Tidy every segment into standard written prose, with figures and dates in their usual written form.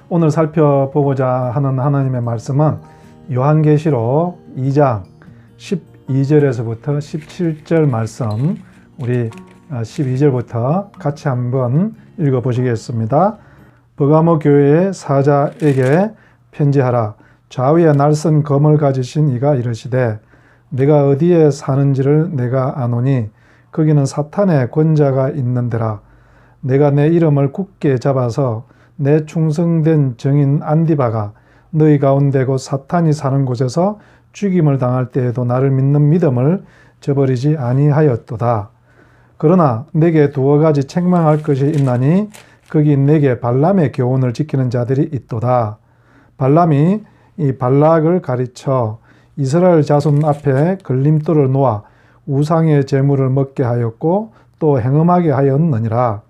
오늘 살펴보고자 하는 하나님의 말씀은 요한계시록 2장 12절에서부터 17절 말씀, 우리 12절부터 같이 한번 읽어보시겠습니다. 버가모 교회의 사자에게 편지하라. 좌위에 날선 검을 가지신 이가 이르시되 내가 어디에 사는지를 내가 아노니 거기는 사탄의 권자가 있는데라. 내가 내 이름을 굳게 잡아서 내 충성된 정인 안디바가 너희 가운데 곧 사탄이 사는 곳에서 죽임을 당할 때에도 나를 믿는 믿음을 저버리지 아니하였도다. 그러나 내게 두어 가지 책망할 것이 있나니 거기 내게 발람의 교훈을 지키는 자들이 있도다. 발람이 이 발락을 가르쳐 이스라엘 자손 앞에 걸림돌을 놓아 우상의 제물을 먹게 하였고 또 행음하게 하였느니라.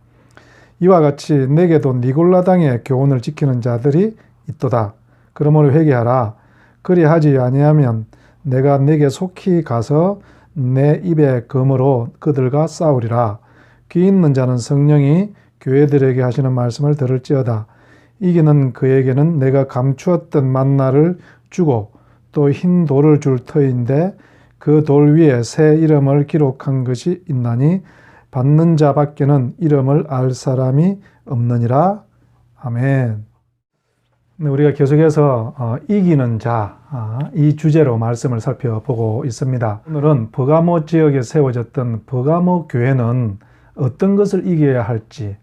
이와 같이 내게도 니골라당의 교훈을 지키는 자들이 있도다. 그러므로 회개하라. 그리하지 아니하면 내가 내게 속히 가서 내 입의 검으로 그들과 싸우리라. 귀 있는 자는 성령이 교회들에게 하시는 말씀을 들을지어다. 이기는 그에게는 내가 감추었던 만나를 주고 또 흰 돌을 줄 터인데 그 돌 위에 새 이름을 기록한 것이 있나니 받는 자 밖에는 이름을 알 사람이 없느니라. 아멘. 우리가 계속해서 이기는 자, 이 주제로 말씀을 살펴보고 있습니다. 오늘은 버가모 지역에 세워졌던 버가모 교회는 어떤 것을 이겨야 할지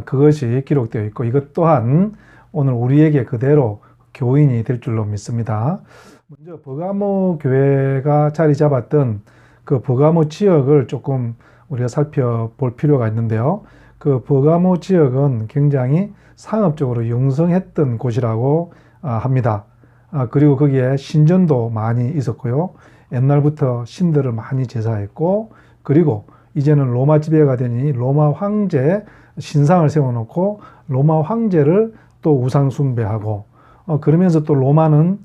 그것이 기록되어 있고, 이것 또한 오늘 우리에게 그대로 교훈이 될 줄로 믿습니다. 먼저 버가모 교회가 자리 잡았던 그 버가모 지역을 조금 우리가 살펴볼 필요가 있는데요. 그 버가모 지역은 굉장히 상업적으로 영성했던 곳이라고 합니다. 그리고 거기에 신전도 많이 있었고요. 옛날부터 신들을 많이 제사했고, 그리고 이제는 로마 지배가 되니 로마 황제 신상을 세워놓고 로마 황제를 또 우상 숭배하고, 그러면서 또 로마는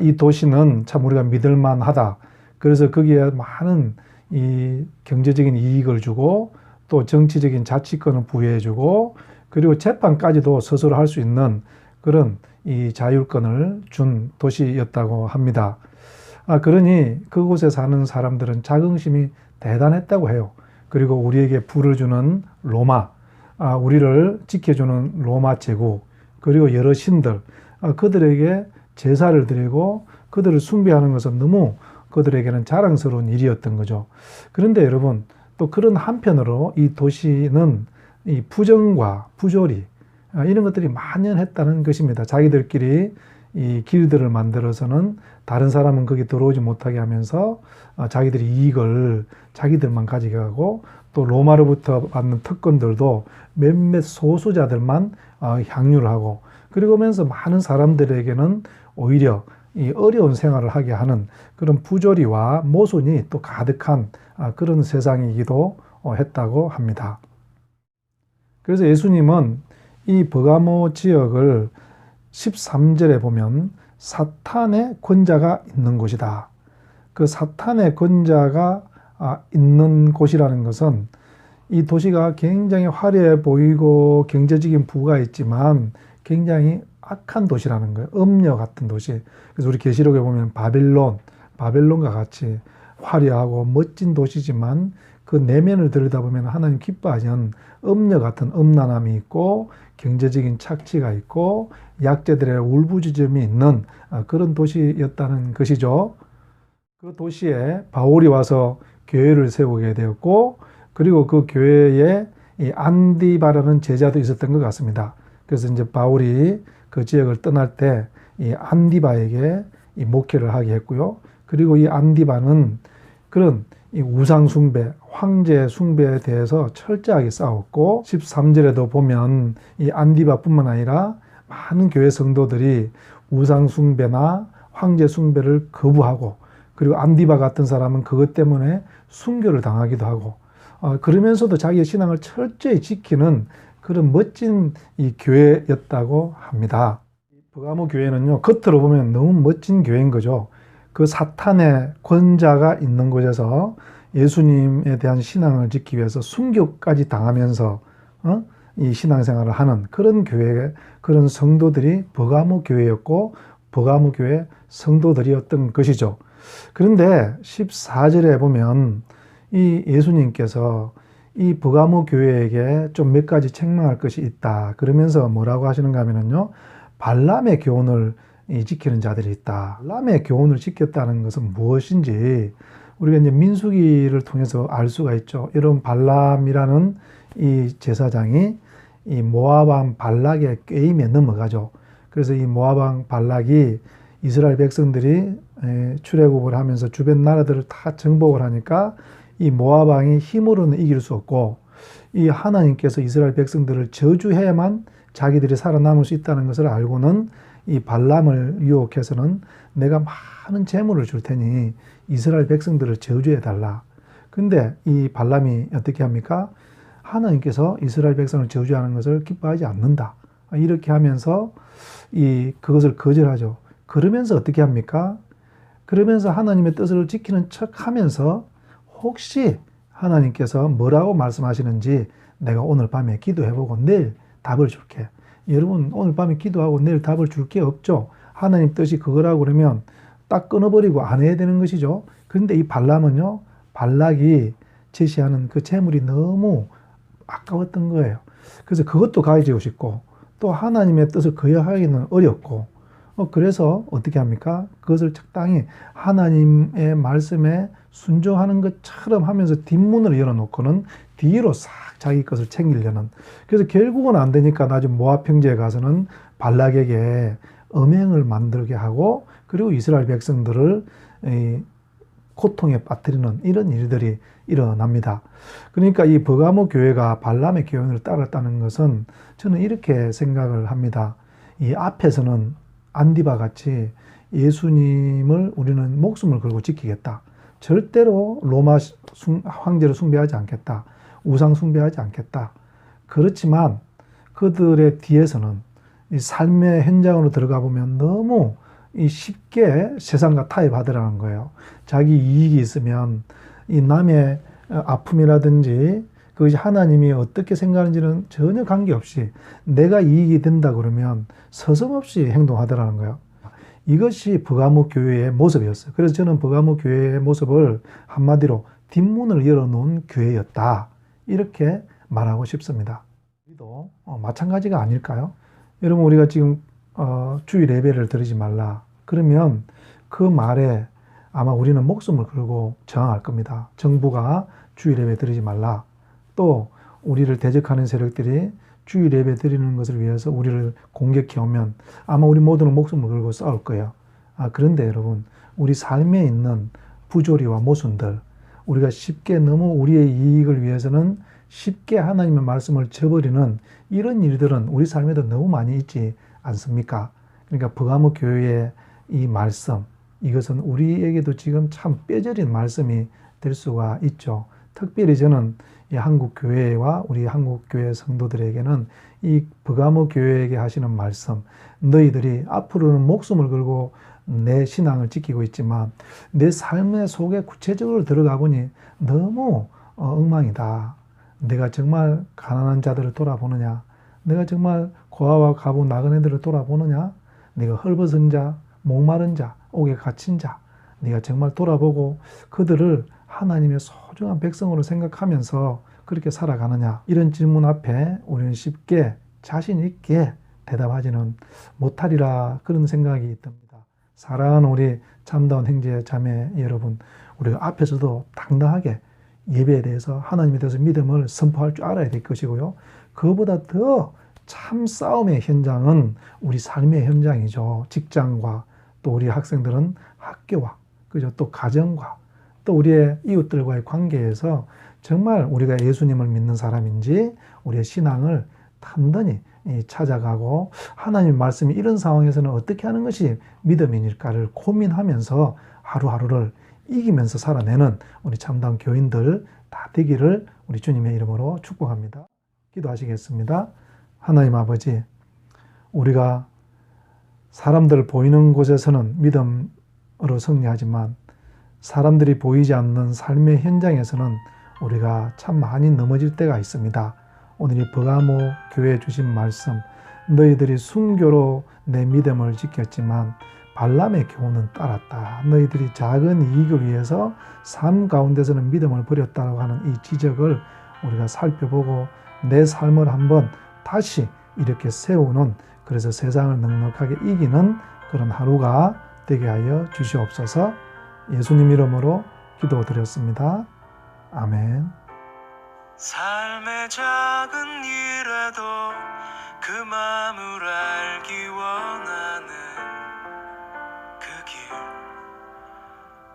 이 도시는 참 우리가 믿을만하다. 그래서 거기에 많은 이 경제적인 이익을 주고 또 정치적인 자치권을 부여해주고, 그리고 재판까지도 스스로 할 수 있는 그런 이 자율권을 준 도시였다고 합니다. 그러니 그곳에 사는 사람들은 자긍심이 대단했다고 해요. 그리고 우리에게 불을 주는 로마, 우리를 지켜주는 로마 제국, 그리고 여러 신들, 그들에게 제사를 드리고 그들을 숭배하는 것은 너무 그들에게는 자랑스러운 일이었던 거죠. 그런데 여러분, 또 그런 한편으로 이 도시는 이 부정과 부조리, 이런 것들이 만연했다는 것입니다. 자기들끼리 이 길들을 만들어서는 다른 사람은 거기 들어오지 못하게 하면서 자기들이 이익을 자기들만 가져가고, 또 로마로부터 받는 특권들도 몇몇 소수자들만 향유를 하고, 그리고 면서 많은 사람들에게는 오히려 이 어려운 생활을 하게 하는 그런 부조리와 모순이 또 가득한 그런 세상이기도 했다고 합니다. 그래서 예수님은 이 버가모 지역을 13절에 보면 사탄의 권자가 있는 곳이다. 그 사탄의 권자가 있는 곳이라는 것은 이 도시가 굉장히 화려해 보이고 경제적인 부가 있지만 굉장히 악한 도시라는 거예요. 음녀 같은 도시. 그래서 우리 계시록에 보면 바벨론과 같이 화려하고 멋진 도시지만 그 내면을 들여다보면 하나님 기뻐하시는 음녀 같은 음란함이 있고 경제적인 착취가 있고 약자들의 울부짖음이 있는 그런 도시였다는 것이죠. 그 도시에 바울이 와서 교회를 세우게 되었고, 그리고 그 교회에 이 안디바라는 제자도 있었던 것 같습니다. 그래서 이제 바울이 그 지역을 떠날 때 이 안디바에게 이 목회를 하게 했고요. 그리고 이 안디바는 그런 이 우상 숭배, 황제 숭배에 대해서 철저하게 싸웠고, 13절에도 보면 이 안디바뿐만 아니라 많은 교회 성도들이 우상 숭배나 황제 숭배를 거부하고, 그리고 안디바 같은 사람은 그것 때문에 순교를 당하기도 하고, 그러면서도 자기의 신앙을 철저히 지키는 그런 멋진 이 교회였다고 합니다. 버가모 교회는요, 겉으로 보면 너무 멋진 교회인 거죠. 그 사탄의 권자가 있는 곳에서 예수님에 대한 신앙을 지키기 위해서 순교까지 당하면서 이 신앙생활을 하는 그런 교회, 그런 성도들이 버가모 교회였고 버가모 교회 성도들이었던 것이죠. 그런데 14절에 보면 이 예수님께서 이 버가모 교회에게 좀 몇 가지 책망할 것이 있다. 그러면서 뭐라고 하시는가 하면요. 발람의 교훈을 지키는 자들이 있다. 발람의 교훈을 지켰다는 것은 무엇인지 우리가 이제 민수기를 통해서 알 수가 있죠. 이런 발람이라는 이 제사장이 이 모압 왕 발락의 꾀임에 넘어가죠. 그래서 이 모압 왕 발락이 이스라엘 백성들이 출애굽을 하면서 주변 나라들을 다 정복을 하니까 이 모압 왕이 힘으로는 이길 수 없고 이 하나님께서 이스라엘 백성들을 저주해야만 자기들이 살아남을 수 있다는 것을 알고는 이 발람을 유혹해서는 내가 많은 재물을 줄 테니 이스라엘 백성들을 저주해 달라. 근데 이 발람이 어떻게 합니까? 하나님께서 이스라엘 백성을 저주하는 것을 기뻐하지 않는다. 이렇게 하면서 그것을 거절하죠. 그러면서 어떻게 합니까? 그러면서 하나님의 뜻을 지키는 척 하면서 혹시 하나님께서 뭐라고 말씀하시는지 내가 오늘 밤에 기도해보고 내일 답을 줄게. 여러분 오늘 밤에 기도하고 내일 답을 줄 게 없죠. 하나님 뜻이 그거라고 그러면 딱 끊어버리고 안 해야 되는 것이죠. 그런데 이 발람은요. 발락이 제시하는 그 재물이 너무 아까웠던 거예요. 그래서 그것도 가지고 싶고 또 하나님의 뜻을 거역하기는 어렵고 그래서 어떻게 합니까? 그것을 적당히 하나님의 말씀에 순종하는 것처럼 하면서 뒷문을 열어놓고는 뒤로 싹 자기 것을 챙기려는. 그래서 결국은 안 되니까 나중에 모압 평지에 가서는 발락에게 음행을 만들게 하고 그리고 이스라엘 백성들을 고통에 빠뜨리는 이런 일들이 일어납니다. 그러니까 이 버가모 교회가 발람의 교훈을 따랐다는 것은 저는 이렇게 생각을 합니다. 이 앞에서는 안디바 같이 예수님을 우리는 목숨을 걸고 지키겠다. 절대로 로마 황제를 숭배하지 않겠다. 우상 숭배하지 않겠다. 그렇지만 그들의 뒤에서는 이 삶의 현장으로 들어가 보면 너무 쉽게 세상과 타협하더라는 거예요. 자기 이익이 있으면 이 남의 아픔이라든지 그것이 하나님이 어떻게 생각하는지는 전혀 관계없이 내가 이익이 된다 그러면 서슴없이 행동하더라는 거예요. 이것이 버가모 교회의 모습이었어요. 그래서 저는 버가모 교회의 모습을 한마디로 뒷문을 열어놓은 교회였다. 이렇게 말하고 싶습니다. 우리도 마찬가지가 아닐까요? 여러분 우리가 지금 주일 예배를 드리지 말라. 그러면 그 말에 아마 우리는 목숨을 걸고 저항할 겁니다. 정부가 주일 예배 드리지 말라. 또 우리를 대적하는 세력들이 주일 예배 드리는 것을 위해서 우리를 공격해 오면 아마 우리 모두는 목숨을 걸고 싸울 거예요. 그런데 여러분 우리 삶에 있는 부조리와 모순들 우리가 쉽게 너무 우리의 이익을 위해서는 쉽게 하나님의 말씀을 저버리는 이런 일들은 우리 삶에도 너무 많이 있지 않습니까? 그러니까 버가모 교회의 이 말씀 이것은 우리에게도 지금 참 뼈저린 말씀이 될 수가 있죠. 특별히 저는 이 한국 교회와 우리 한국 교회 성도들에게는 이 버가모 교회에게 하시는 말씀, 너희들이 앞으로는 목숨을 걸고 내 신앙을 지키고 있지만 내 삶의 속에 구체적으로 들어가 보니 너무 엉망이다. 내가 정말 가난한 자들을 돌아보느냐? 내가 정말 고아와 가부 나그네들을 돌아보느냐? 네가 헐벗은 자, 목마른 자, 옥에 갇힌 자, 네가 정말 돌아보고 그들을 하나님의 소중한 백성으로 생각하면서 그렇게 살아가느냐? 이런 질문 앞에 우리는 쉽게 자신 있게 대답하지는 못하리라 그런 생각이 듭니다. 사랑하는 우리 참다운 형제 자매 여러분, 우리가 앞에서도 당당하게 예배에 대해서 하나님에 대해서 믿음을 선포할 줄 알아야 될 것이고요. 그보다 더 참 싸움의 현장은 우리 삶의 현장이죠. 직장과 또 우리 학생들은 학교와 그죠? 또 가정과 또 우리의 이웃들과의 관계에서 정말 우리가 예수님을 믿는 사람인지 우리의 신앙을 단단히 찾아가고 하나님 말씀이 이런 상황에서는 어떻게 하는 것이 믿음일까를 고민하면서 하루하루를 이기면서 살아내는 우리 참다운 교인들 다 되기를 우리 주님의 이름으로 축복합니다. 기도하시겠습니다. 하나님 아버지, 우리가 사람들 보이는 곳에서는 믿음으로 승리하지만 사람들이 보이지 않는 삶의 현장에서는 우리가 참 많이 넘어질 때가 있습니다. 오늘 이 버가모 교회에 주신 말씀, 너희들이 순교로 내 믿음을 지켰지만 발람의 교훈은 따랐다. 너희들이 작은 이익을 위해서 삶 가운데서는 믿음을 버렸다고 하는 이 지적을 우리가 살펴보고 내 삶을 한번 다시 이렇게 세우는, 그래서 세상을 넉넉하게 이기는 그런 하루가 되게 하여 주시옵소서. 예수님 이름으로 기도드렸습니다. 아멘. 삶의 작은 일에도 그 마음을 알기 원하는 그 길,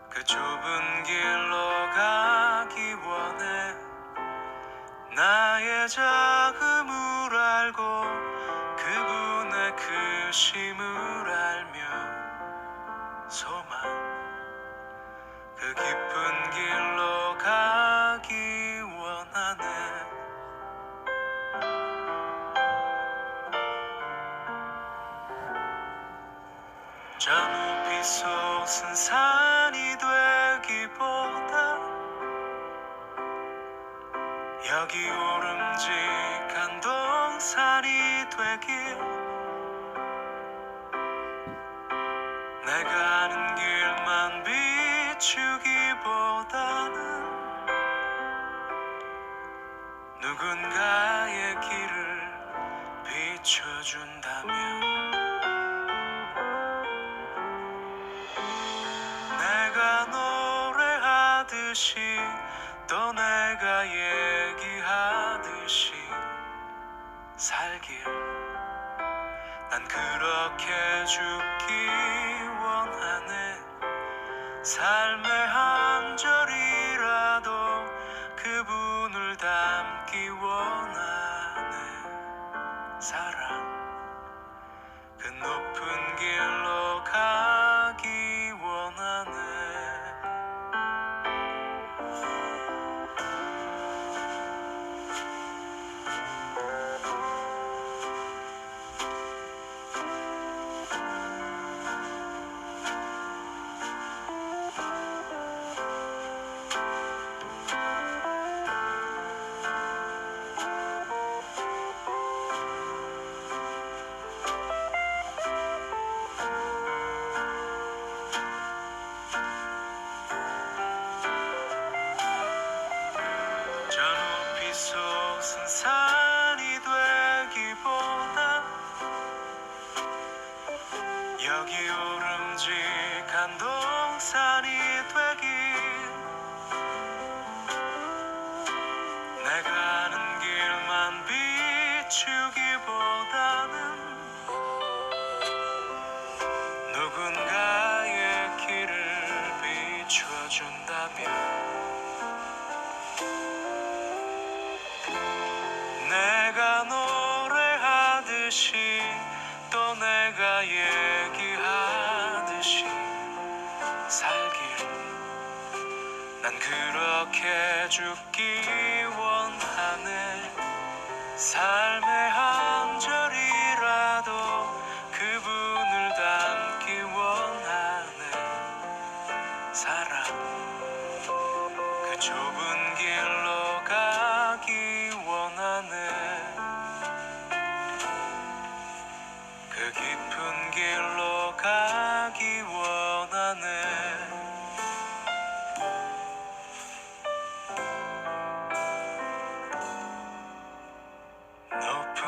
그 좁은 길로 가기 원해. 나의 작음을 알고 그분의 크심을 알며 소망, 그 깊은 길로 가기 원하네. 저 높이 솟은 산이 되기보다 여기 오름직한 동산이 되길, 내가 아는 길만 비추기보다는 누군가의 길을 비춰준다면, 내가 노래하듯이 또 내가 얘기하듯이 살길, 난 그렇게 죽기 원하네. 삶의 한 절이라도 그분을 닮기 원하네. 사랑, 그 높은 길로 가기 원하네. 저 높이 솟은 산이 되기보다 여기 오름직한 동산이 되길, 내가 아는 길만 비추기보다는 누군가의 길을 비춰준다면, 내가 노래하듯이 또 내가 얘기하듯이 살길, 난 그렇게 죽기 원하네. 삶의 한 절이라도 그분을 닮기 원하네. 사랑, 그 좁은 길로 가기 원하네. 그 깊은 길로 가기 원하네. 높은